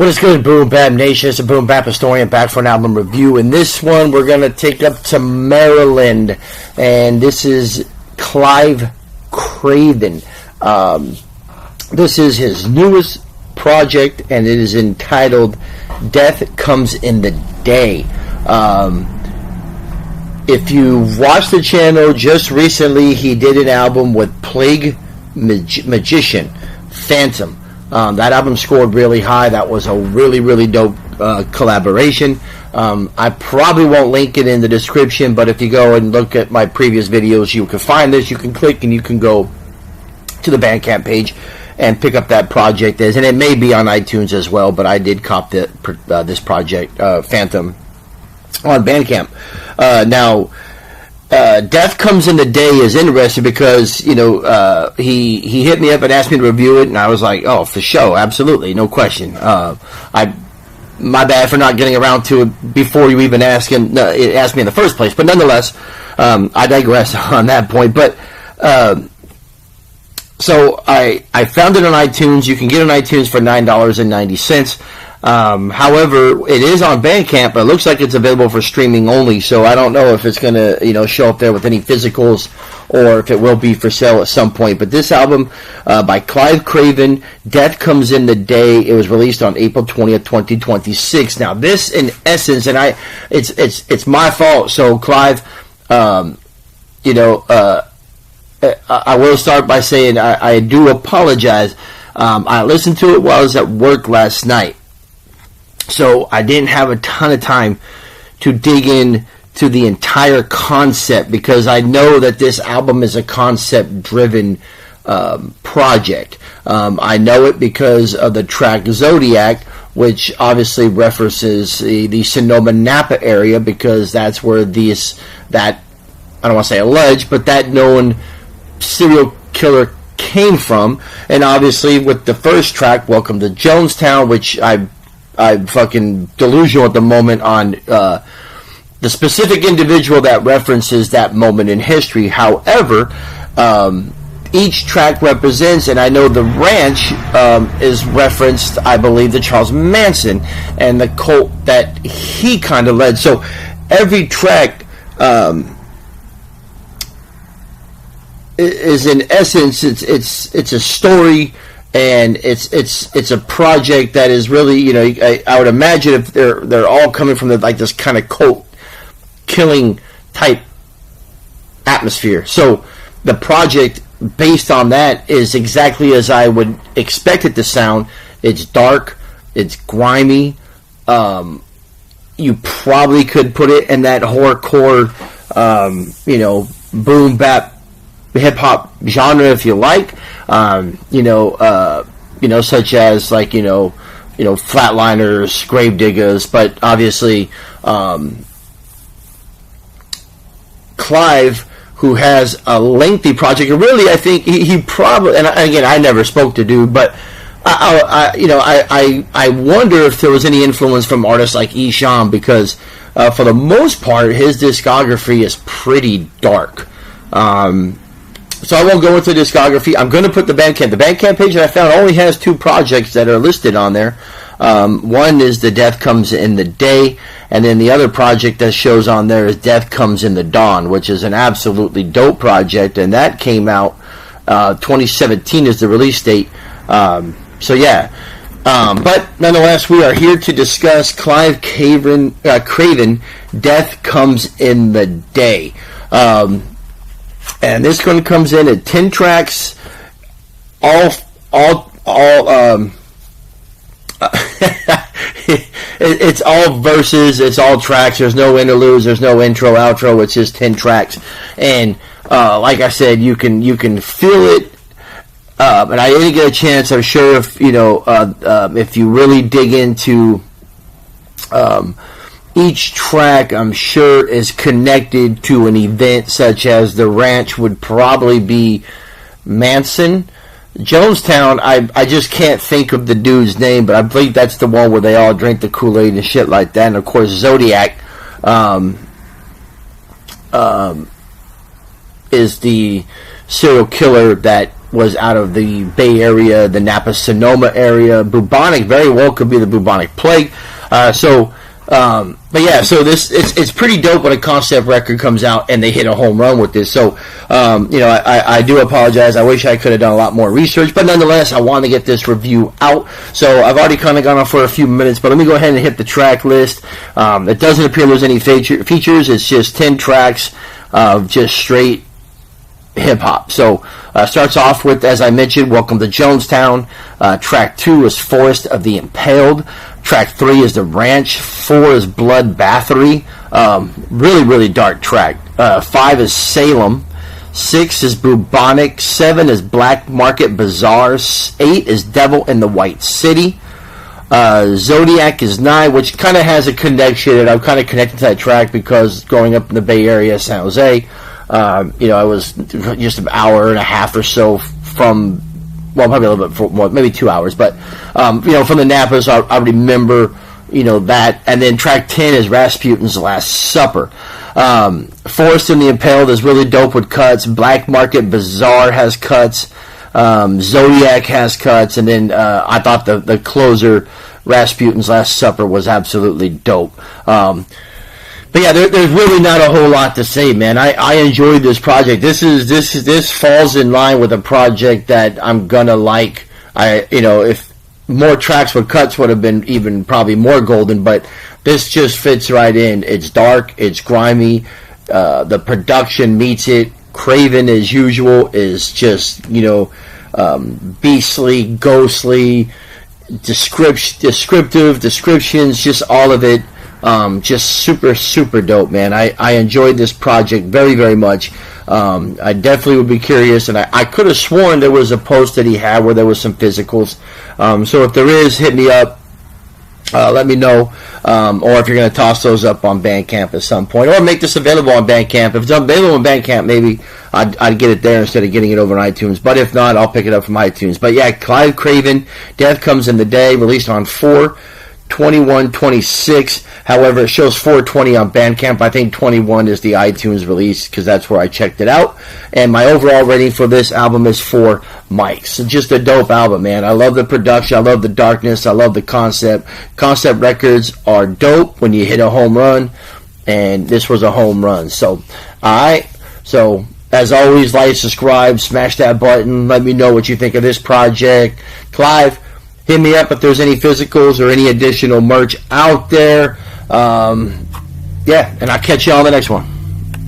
What is good, Boom Bap Nation? It's a theBoom-BapHistorian back for an album review. In this one, we're going to take up to Maryland, and this is Klive Kraven. This is his newest project, and it is entitled Death Comes in the Day. If you watched the channel just recently, he did an album with Plague Magician, Phantom. That album scored really high. That was a really dope collaboration. I probably won't link it in the description, but if you go and look at my previous videos, you can find this. You can click and you can go to the Bandcamp page and pick up that project. And it may be on iTunes as well, but I did cop this project, Phantom, on Bandcamp. Now, Death Comes in the Day is interesting because, you know, he hit me up and asked me to review it, and I was like, oh, for sure, absolutely, no question. My bad for not getting around to it before you even asked me in the first place, but nonetheless, I digress on that point. But so I found it on iTunes. You can get it on iTunes for $9.90. However, it is on Bandcamp, but it looks like it's available for streaming only, so I don't know if it's going to, you know, show up there with any physicals or if it will be for sale at some point. But this album by Klive Kraven, Death Comes in the Day, it was released on April 20th, 2026. Now, this, in essence, and it's my fault, so Klive, you know, I will start by saying I do apologize. I listened to it while I was at work last night, so I didn't have a ton of time to dig in to the entire concept, because I know that this album is a concept-driven project. I know it because of the track Zodiac, which obviously references the Sonoma-Napa area, because that's where that I don't want to say alleged, but that known serial killer came from. And obviously with the first track, Welcome to Jonestown, which I'm fucking delusional at the moment on the specific individual that references that moment in history. However, each track represents, and I know the ranch is referenced, I believe, to Charles Manson and the cult that he kind of led. So every track is, in essence, it's a story, and it's a project that is really, you know, I would imagine if they're all coming from this kind of cult killing type atmosphere. So the project based on that is exactly as I would expect it to sound. It's dark, it's grimy. You probably could put it in that horrorcore, you know, boom bap hip hop genre if you like. You know, such as like, you know, Flatliners, Gravediggers, but obviously, Klive, who has a lengthy project, and really I think he probably, and again, I never spoke to dude, but I wonder if there was any influence from artists like Esham, because for the most part his discography is pretty dark. So I won't go into discography. I'm going to put the Bandcamp page that I found only has 2 projects that are listed on there. One is the Death Comes in the Day, and then the other project that shows on there is Death Comes in the Dawn, which is an absolutely dope project, and that came out 2017 is the release date. So yeah, but nonetheless, we are here to discuss Klive Kraven, Death Comes in the Day. And this one comes in at 10 tracks, it's all verses, it's all tracks, there's no interludes, there's no intro, outro, it's just 10 tracks. And like I said, you can feel it. And I didn't get a chance, I'm sure, if you know, if you really dig into each track, I'm sure, is connected to an event, such as the ranch would probably be Manson. Jonestown, I just can't think of the dude's name, but I believe that's the one where they all drink the Kool-Aid and shit like that. And of course, Zodiac is the serial killer that was out of the Bay Area, the Napa-Sonoma area. Bubonic very well could be the bubonic plague. But yeah, so it's pretty dope when a concept record comes out and they hit a home run with this. So, I do apologize. I wish I could have done a lot more research, but nonetheless, I want to get this review out. So I've already kind of gone on for a few minutes, but let me go ahead and hit the track list. It doesn't appear there's any features. It's just 10 tracks of just straight hip-hop. So starts off with, as I mentioned, Welcome to Jonestown. Track 2 is Forest of the Impaled. Track 3 is The Ranch. 4 is Blood Bathory. Really, really dark track. 5 is Salem. 6 is Bubonic. 7 is Black Market Bazaar. 8 is Devil in the White City. Zodiac is 9, which kind of has a connection, and I'm kind of connected to that track because growing up in the Bay Area, San Jose, I was just an hour and a half or so from, well, probably a little bit more, maybe 2 hours, but, from the Napa, so I remember, that. And then track 10 is Rasputin's Last Supper. Forest in the Impaled is really dope with cuts. Black Market Bazaar has cuts. Zodiac has cuts. And then I thought the closer, Rasputin's Last Supper, was absolutely dope. But yeah, there's really not a whole lot to say, man. I enjoyed this project. This falls in line with a project that I'm gonna like. If more tracks with cuts would have been even probably more golden, but this just fits right in. It's dark, it's grimy, the production meets it. Kraven, as usual, is just beastly, ghostly, descriptions, just all of it. Just super, super dope, man. I enjoyed this project very, very much. I definitely would be curious, and I could have sworn there was a post that he had where there was some physicals. So if there is, hit me up. Let me know. Or if you're going to toss those up on Bandcamp at some point, or make this available on Bandcamp. If it's available on Bandcamp, maybe I'd get it there instead of getting it over on iTunes. But if not, I'll pick it up from iTunes. But yeah, Klive Kraven, Death Comes in the Day, released on 4/21/26. However, it shows 4/20 on Bandcamp. I think 21 is the iTunes release because that's where I checked it out. And my overall rating for this album is 4 mics. Just a dope album, man. I love the production. I love the darkness. I love the concept. Concept records are dope when you hit a home run, and this was a home run. So, alright. So, as always, like, subscribe, smash that button. Let me know what you think of this project. Klive, hit me up if there's any physicals or any additional merch out there. And I'll catch you on the next one.